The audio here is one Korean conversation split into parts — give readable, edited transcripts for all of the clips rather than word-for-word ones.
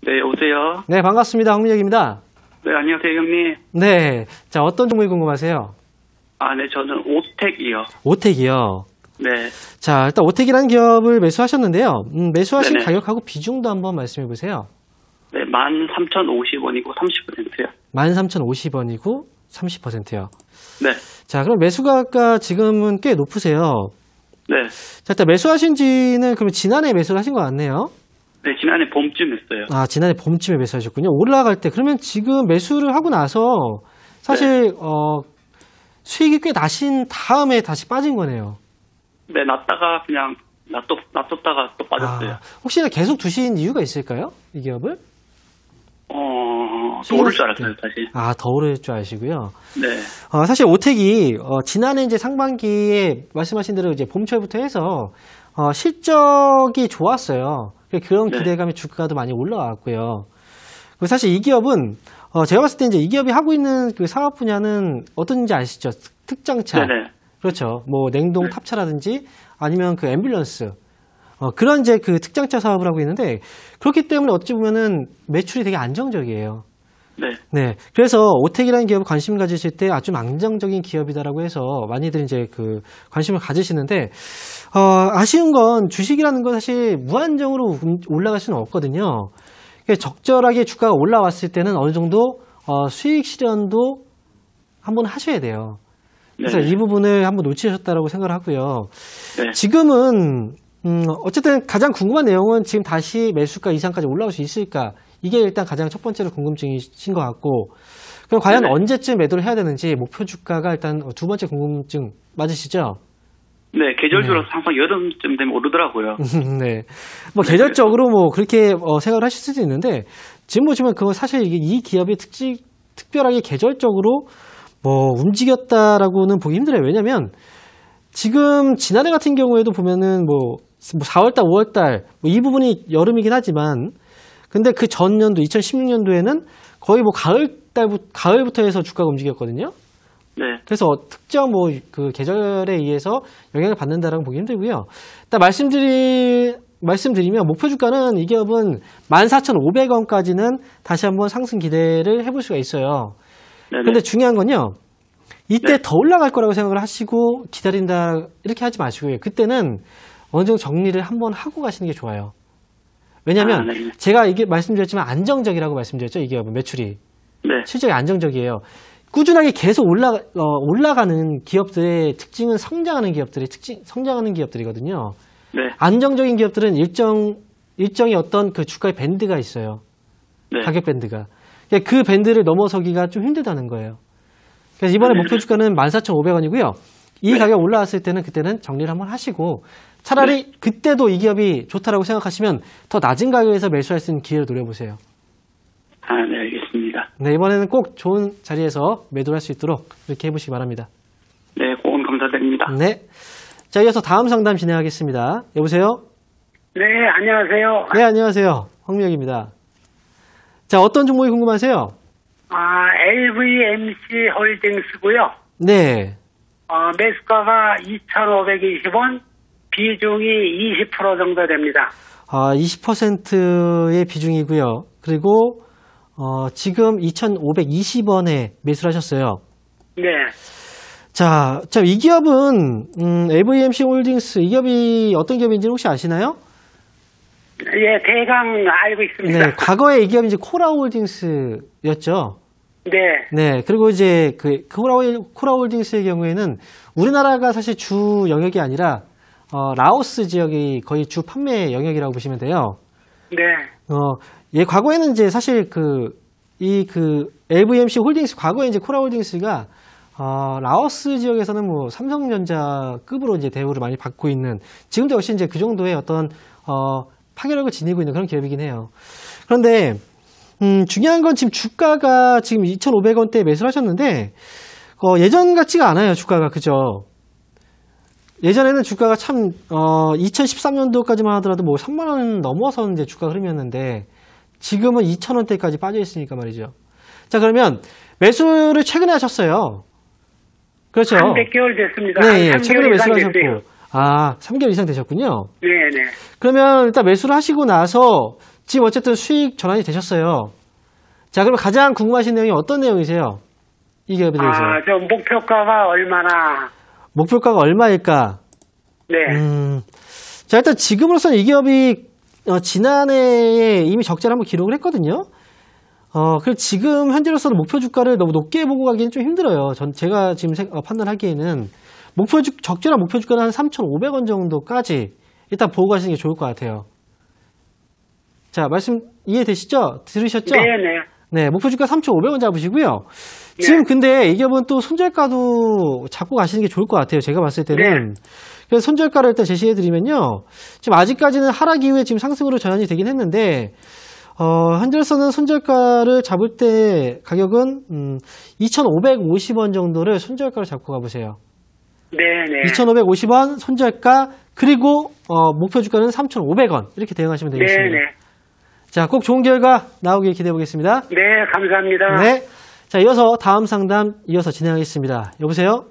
네, 여보세요? 네, 반갑습니다. 황민혁입니다. 네, 안녕하세요, 형님. 네. 자, 어떤 종목이 궁금하세요? 네, 저는 오텍이요. 오텍이요. 네. 자, 일단 오텍이라는 기업을 매수하셨는데요. 매수하신 네네. 가격하고 비중도 한번 말씀해 보세요. 네, 13,050원이고 30%요. 13,050원이고 30%요. 네. 자, 그럼 매수가가 지금은 꽤 높으세요. 네. 자, 일단 매수하신 지는 그러면 지난해 매수를 하신 것 같네요. 네, 지난해 봄쯤 했어요. 지난해 봄쯤에 매수하셨군요. 올라갈 때. 그러면 지금 매수를 하고 나서 사실, 수익이 꽤 나신 다음에 다시 빠진 거네요. 네, 났다가 그냥 놔뒀다가 또 빠졌어요. 혹시나 계속 두신 이유가 있을까요? 이 기업을? 더 오를 줄 알았어요, 다시. 더 오를 줄 아시고요. 네. 사실 오텍이, 지난해 이제 상반기에 말씀하신 대로 이제 봄철부터 해서, 실적이 좋았어요. 그런 기대감에 주가도 많이 올라왔고요. 그리고 사실 이 기업은, 제가 봤을 때 이제 이 기업이 하고 있는 그 사업 분야는 어떤지 아시죠? 특장차. 네네. 그렇죠. 뭐 냉동 탑차라든지 아니면 그 앰뷸런스. 그런 이제 그 특장차 사업을 하고 있는데 그렇기 때문에 어찌 보면은 매출이 되게 안정적이에요. 네. 네. 그래서 오텍이라는 기업을 관심 가지실 때 아주 안정적인 기업이다라고 해서 많이들 이제 그 관심을 가지시는데, 아쉬운 건 주식이라는 건 사실 무한정으로 올라갈 수는 없거든요. 적절하게 주가가 올라왔을 때는 어느 정도, 수익 실현도 한번 하셔야 돼요. 그래서 이 부분을 한번 놓치셨다라고 생각을 하고요. 네. 지금은, 어쨌든 가장 궁금한 내용은 지금 다시 매수가 이상까지 올라올 수 있을까? 이게 일단 가장 첫 번째로 궁금증이신 것 같고, 그럼 과연 언제쯤 매도를 해야 되는지 목표 주가가 일단 두 번째 궁금증 맞으시죠? 네, 계절적으로 항상 여름쯤 되면 오르더라고요. 네. 뭐 계절적으로 뭐 그렇게 생각을 하실 수도 있는데, 지금 보시면 그거 사실 이게 이 기업이 특별하게 계절적으로 뭐 움직였다라고는 보기 힘들어요. 왜냐면 지금 지난해 같은 경우에도 보면은 뭐 4월달, 5월달 이 부분이 여름이긴 하지만 근데 그 전년도 2016년도에는 거의 뭐 가을부터 해서 주가가 움직였거든요. 네. 그래서 특정 뭐 그 계절에 의해서 영향을 받는다라고 보기 힘들고요. 일단 말씀드리면 목표 주가는 이 기업은 14,500원까지는 다시 한번 상승 기대를 해볼 수가 있어요. 근데 중요한 건요. 이때 더 올라갈 거라고 생각을 하시고 기다린다 이렇게 하지 마시고요. 그때는 어느 정도 정리를 한번 하고 가시는 게 좋아요. 왜냐하면 제가 이게 말씀드렸지만 안정적이라고 말씀드렸죠. 이 기업은 매출이. 네. 실적이 안정적이에요. 꾸준하게 계속 올라가는 기업들의 특징은 성장하는 기업들이거든요. 네. 안정적인 기업들은 일정의 어떤 그 주가의 밴드가 있어요. 네. 가격 밴드가. 그 밴드를 넘어서기가 좀 힘들다는 거예요. 그래서 이번에 목표 주가는 14,500원이고요. 이 가격 올라왔을 때는 그때는 정리를 한번 하시고 차라리 그때도 이 기업이 좋다라고 생각하시면 더 낮은 가격에서 매수할 수 있는 기회를 노려보세요. 네, 알겠습니다. 네, 이번에는 꼭 좋은 자리에서 매도를 할 수 있도록 이렇게 해보시기 바랍니다. 네, 고언 감사드립니다. 네. 자, 이어서 다음 상담 진행하겠습니다. 여보세요? 네, 안녕하세요. 네, 안녕하세요. 황미혁입니다. 자, 어떤 종목이 궁금하세요? LVMC 홀딩스고요. 네. 매수가가 2,520원, 비중이 20% 정도 됩니다. 20%의 비중이고요. 그리고 지금 2,520원에 매수를 하셨어요. 네. 자, 이 기업은 LVMC 홀딩스, 이 기업이 어떤 기업인지 혹시 아시나요? 예, 대강 알고 있습니다. 네, 과거에 이 기업이 이제 코라홀딩스였죠. 네. 네, 그리고 이제 그 코라홀딩스의 경우에는 우리나라가 사실 주 영역이 아니라 라오스 지역이 거의 주 판매 영역이라고 보시면 돼요. 네. 과거에는 이제 사실 LVMC 홀딩스, 과거에 이제 코라홀딩스가 라오스 지역에서는 뭐 삼성전자급으로 이제 대우를 많이 받고 있는, 지금도 역시 이제 그 정도의 어떤 파괴력을 지니고 있는 그런 기업이긴 해요. 그런데 중요한 건 지금 주가가 지금 2,500원대에 매수를 하셨는데 예전 같지가 않아요, 주가가. 그죠? 예전에는 주가가 참 2013년도까지만 하더라도 뭐 3만 원 넘어서 이제 주가 흐름이었는데 지금은 2,000원대까지 빠져 있으니까 말이죠. 자, 그러면 매수를 최근에 하셨어요. 그렇죠? 한 100개월 됐습니다. 네, 예, 3개월 최근에 매수를 됐어요. 하셨고. 3개월 이상 되셨군요. 네, 네. 그러면 일단 매수를 하시고 나서 지금 어쨌든 수익 전환이 되셨어요. 자, 그럼 가장 궁금하신 내용이 어떤 내용이세요? 이 기업에 대해서. 저 목표가가 얼마나? 목표가가 얼마일까? 네. 자, 일단 지금으로서는 이 기업이 지난해에 이미 적자를 한번 기록을 했거든요. 그리고 지금 현재로서는 목표 주가를 너무 높게 보고 가기는 좀 힘들어요. 제가 지금 판단하기에는 적절한 목표 주가는 한 3,500원 정도까지 일단 보고 가시는 게 좋을 것 같아요. 자, 말씀 이해되시죠? 들으셨죠? 네네. 네, 목표 주가 3,500원 잡으시고요. 네. 지금 근데 이 기업은 또 손절가도 잡고 가시는 게 좋을 것 같아요. 제가 봤을 때는. 네. 그래서 손절가를 일단 제시해드리면요. 지금 아직까지는 하락 이후에 지금 상승으로 전환이 되긴 했는데, 현재로서는 손절가를 잡을 때 가격은 2,550원 정도를 손절가로 잡고 가보세요. 네네. 2,550원 손절가, 그리고 목표 주가는 3,500원 이렇게 대응하시면 되겠습니다. 네네. 자, 꼭 좋은 결과 나오길 기대해 보겠습니다. 네, 감사합니다. 네. 자, 이어서 다음 상담 이어서 진행하겠습니다. 여보세요?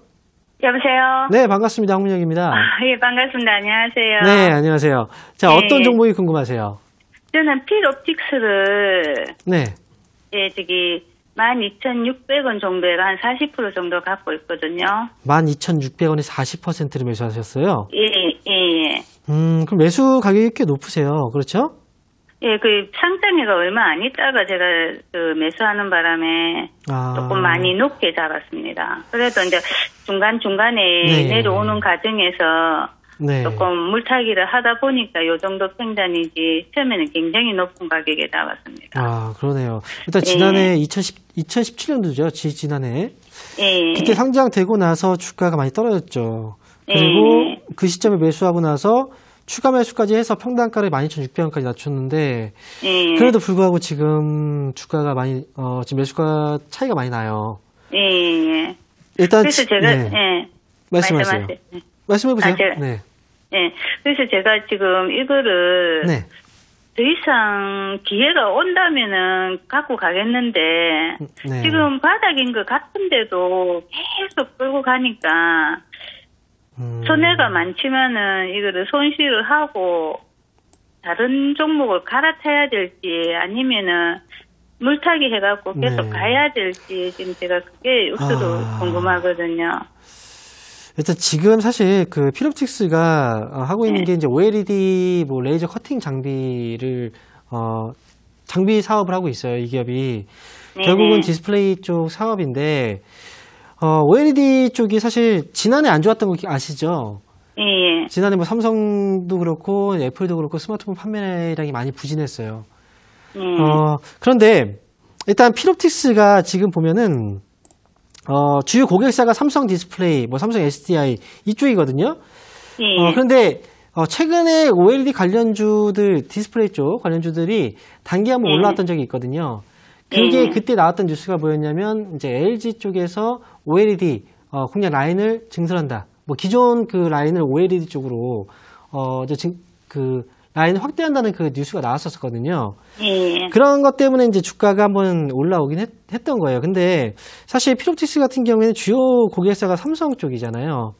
여보세요? 네, 반갑습니다. 황문혁입니다. 예, 반갑습니다. 안녕하세요. 네, 안녕하세요. 자, 네. 어떤 종목이 궁금하세요? 저는 필옵틱스를, 네. 예, 12,600원 정도에가 한 40% 정도 갖고 있거든요. 12,600원에 40%를 매수하셨어요? 예. 그럼 매수 가격이 꽤 높으세요. 그렇죠? 예, 상장회가 얼마 안 있다가 제가 매수하는 바람에 조금 많이 높게 잡았습니다. 그래도 이제 중간중간에 네. 내려오는 과정에서 네. 조금 물타기를 하다 보니까 요 정도 팽단이지 처음에는 굉장히 높은 가격에 잡았습니다. 아, 그러네요. 일단 지난해 2017년도죠. 지난해. 예. 그때 상장되고 나서 주가가 많이 떨어졌죠. 그리고 그 시점에 매수하고 나서 추가 매수까지 해서 평단가를 12,600원까지 낮췄는데 그래도 불구하고 지금 주가가 많이 지금 매수가 차이가 많이 나요. 예. 일단 그래서 제가 말씀하세요. 말씀해 보세요. 네. 예. 그래서 제가 지금 이거를 네. 더 이상 기회가 온다면은 갖고 가겠는데 네. 지금 바닥인 것 같은데도 계속 끌고 가니까 손해가 많지만은 이거를 손실을 하고 다른 종목을 갈아타야 될지 아니면은 물타기 해갖고 계속 네. 가야 될지 지금 제가 그게 우스로 궁금하거든요. 일단 지금 사실 그 필옵틱스가 하고 있는 게 이제 OLED 뭐 레이저 커팅 장비를 장비 사업을 하고 있어요. 이 기업이 결국은 디스플레이 쪽 사업인데 OLED 쪽이 사실 지난해 안 좋았던 거 아시죠? 예. 지난해 뭐 삼성도 그렇고 애플도 그렇고 스마트폰 판매량이 많이 부진했어요. 그런데 일단 필옵틱스가 지금 보면은 주요 고객사가 삼성 디스플레이, 뭐 삼성 SDI 이쪽이거든요. 그런데 최근에 OLED 관련주들, 디스플레이 쪽 관련주들이 단기 한번 올라왔던 적이 있거든요. 그게 그때 나왔던 뉴스가 뭐였냐면 이제 LG 쪽에서 OLED 공략 라인을 증설한다. 뭐 기존 그 라인을 OLED 쪽으로 이제 그 라인을 확대한다는 그 뉴스가 나왔었거든요. 그런 것 때문에 이제 주가가 한번 올라오긴 했던 거예요. 근데 사실 필옵틱스 같은 경우에는 주요 고객사가 삼성 쪽이잖아요.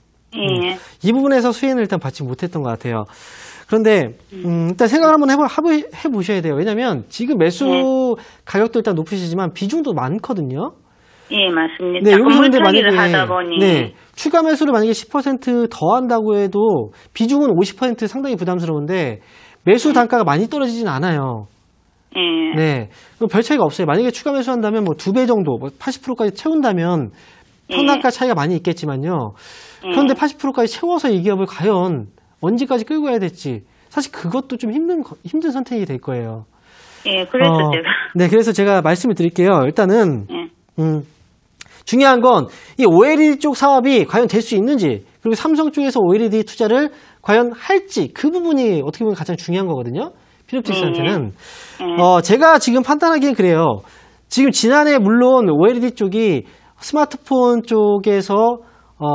이 부분에서 수혜는 일단 받지 못했던 것 같아요. 그런데 일단 생각을 한번 해보셔야 돼요. 왜냐하면 지금 매수 가격도 일단 높으시지만 비중도 많거든요. 예, 맞습니다. 네, 여기서 근데 물타기를 하다 보니 추가 매수를 만약에 10%더 한다고 해도 비중은 50% 상당히 부담스러운데 매수 단가가 많이 떨어지진 않아요. 네, 그럼 별 차이가 없어요. 만약에 추가 매수한다면 뭐 2배 정도, 뭐 80%까지 채운다면 평단가 차이가 많이 있겠지만요. 그런데 80%까지 채워서 이 기업을 과연 언제까지 끌고 가야 될지 사실 그것도 좀 힘든 선택이 될 거예요. 예, 그래서 제가 네, 그래서 제가 말씀을 드릴게요. 일단은 중요한 건 이 OLED 쪽 사업이 과연 될 수 있는지, 그리고 삼성 쪽에서 OLED 투자를 과연 할지, 그 부분이 어떻게 보면 가장 중요한 거거든요. 필옵틱스한테는. 제가 지금 판단하기엔 그래요. 지금 지난해 물론 OLED 쪽이 스마트폰 쪽에서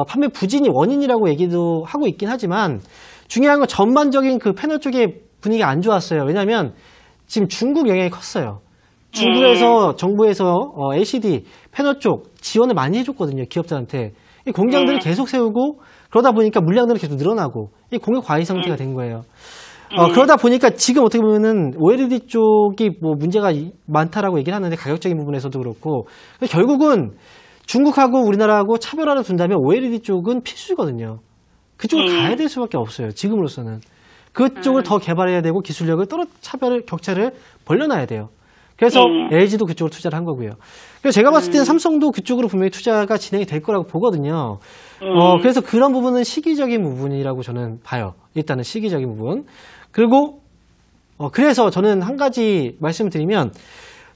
판매 부진이 원인이라고 얘기도 하고 있긴 하지만 중요한 건 전반적인 그 패널 쪽의 분위기가 안 좋았어요. 왜냐하면 지금 중국 영향이 컸어요. 중국에서 정부에서 LCD 패널 쪽 지원을 많이 해줬거든요. 기업들한테. 이 공장들을 계속 세우고 그러다 보니까 물량들이 계속 늘어나고 이 공급 과잉 상태가 된 거예요. 그러다 보니까 지금 어떻게 보면은 OLED 쪽이 뭐 문제가 많다라고 얘기를 하는데 가격적인 부분에서도 그렇고 결국은 중국하고 우리나라하고 차별화를 둔다면 OLED 쪽은 필수거든요. 그쪽으로 가야 될 수밖에 없어요. 지금으로서는. 그쪽을 더 개발해야 되고 기술력을 격차를 벌려놔야 돼요. 그래서 LG도 그쪽으로 투자를 한 거고요. 그래서 제가 봤을 때는 삼성도 그쪽으로 분명히 투자가 진행이 될 거라고 보거든요. 그래서 그런 부분은 시기적인 부분이라고 저는 봐요. 일단은 시기적인 부분. 그리고 그래서 저는 한 가지 말씀을 드리면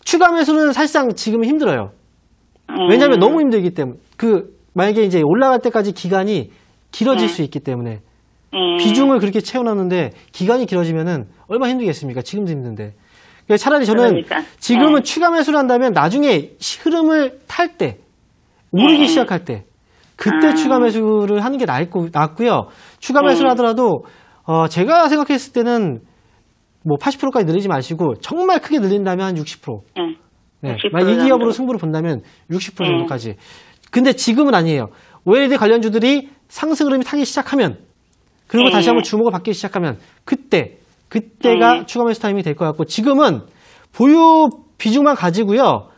추가 매수는 사실상 지금 힘들어요. 왜냐하면 너무 힘들기 때문에 만약에 이제 올라갈 때까지 기간이 길어질 수 있기 때문에 비중을 그렇게 채워놨는데 기간이 길어지면은 얼마나 힘들겠습니까? 지금도 힘든데. 차라리 저는 지금은 추가 매수를 한다면 나중에 흐름을 탈 때, 오르기 시작할 때, 그때 추가 매수를 하는 게 낫고요. 추가 매수를 하더라도 제가 생각했을 때는 뭐 80%까지 늘리지 마시고 정말 크게 늘린다면 한 60%. 네. 만약 이 기업으로 승부를 본다면 60% 정도까지. 근데 지금은 아니에요. OLED 관련주들이 상승 흐름이 타기 시작하면 그리고 다시 한번 주목을 받기 시작하면 그때가 추가 매수 타이밍이 될 것 같고 지금은 보유 비중만 가지고요.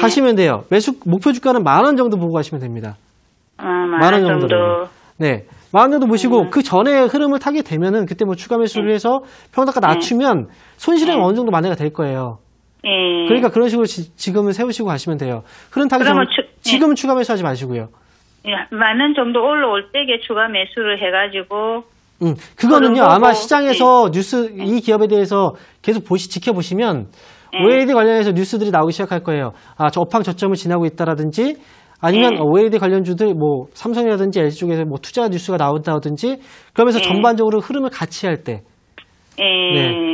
가시면 돼요. 매수 목표 주가는 10,000원 정도 보고 가시면 됩니다. 10,000원 정도. 네. 10,000원 정도 보시고 그 전에 흐름을 타게 되면은 그때 뭐 추가 매수를 해서 평단가 낮추면 손실은 어느 정도 만회가 될 거예요. 그러니까 그런 식으로 지금은 세우시고 가시면 돼요. 흐름 타기 전에 지금은 추가 매수하지 마시고요. 10,000원 정도 올라올 때에 추가 매수를 해가지고 그거는요 아마 시장에서 뉴스 이 기업에 대해서 계속 지켜보시면 OLED 관련해서 뉴스들이 나오기 시작할 거예요. 저 업황 저점을 지나고 있다라든지 아니면 OLED 관련주들 뭐 삼성이라든지 LG 쪽에서 뭐 투자 뉴스가 나온다든지 그러면서 전반적으로 흐름을 같이 할 때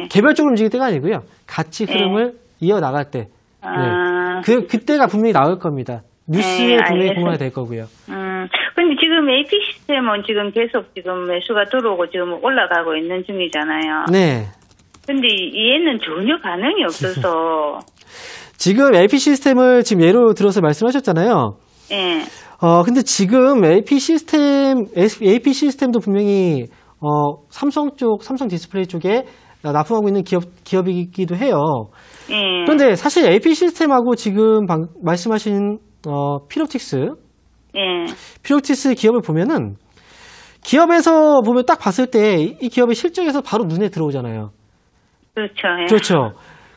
개별적으로 움직일 때가 아니고요. 같이 흐름을 이어나갈 때 그때가 분명히 나올 겁니다. 뉴스에 분명히 공유가 될 거고요. 근데 지금 AP 시스템은 지금 계속 지금 매수가 들어오고 지금 올라가고 있는 중이잖아요. 네. 근데 얘는 전혀 반응이 없어서. 지금 AP 시스템을 지금 예로 들어서 말씀하셨잖아요. 네. 근데 지금 AP 시스템도 분명히, 삼성 디스플레이 쪽에 납품하고 있는 기업이기도 해요. 그런데 사실 AP 시스템하고 지금 말씀하신, 피롭틱스 기업을 보면은, 기업에서 보면 딱 봤을 때 이 기업의 실적에서 바로 눈에 들어오잖아요. 그렇죠. 예. 그렇죠.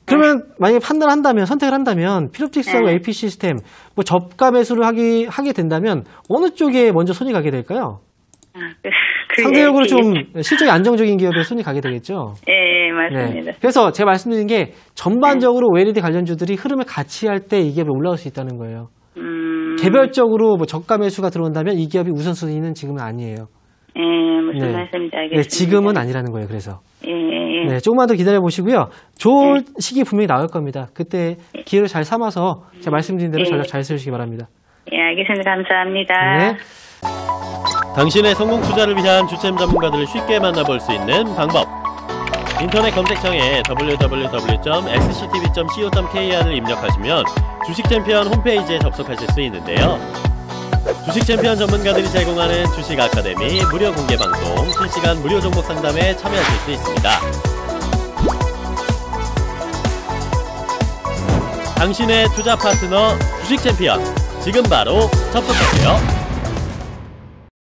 그러면 만약에 선택을 한다면 피롭틱스하고 AP 시스템 뭐 저가 매수를 하게 된다면 어느 쪽에 먼저 손이 가게 될까요? 상대적으로 좀 실적이 안정적인 기업에 손이 가게 되겠죠. 예, 맞습니다. 네. 그래서 제가 말씀드린 게 전반적으로 OLED 관련주들이 흐름을 같이 할 때 이 기업이 올라올 수 있다는 거예요. 개별적으로 뭐 저가 매수가 들어온다면 이 기업이 우선순위는 지금은 아니에요. 무슨 말씀인지 알겠습니다. 네, 지금은 아니라는 거예요. 그래서. 예. 네, 조금만 더 기다려 보시고요. 좋은 시기 분명히 나올 겁니다. 그때 기회를 잘 삼아서 제가 말씀드린 대로 전략 잘 세우시기 바랍니다. 예, 알겠습니다. 감사합니다. 네. 당신의 성공 투자를 위한 주템 전문가들을 쉽게 만나볼 수 있는 방법. 인터넷 검색창에 www.sctv.co.kr을 입력하시면 주식챔피언 홈페이지에 접속하실 수 있는데요. 주식챔피언 전문가들이 제공하는 주식 아카데미 무료 공개 방송, 실시간 무료 종목 상담에 참여하실 수 있습니다. 당신의 투자 파트너 주식챔피언, 지금 바로 접속하세요.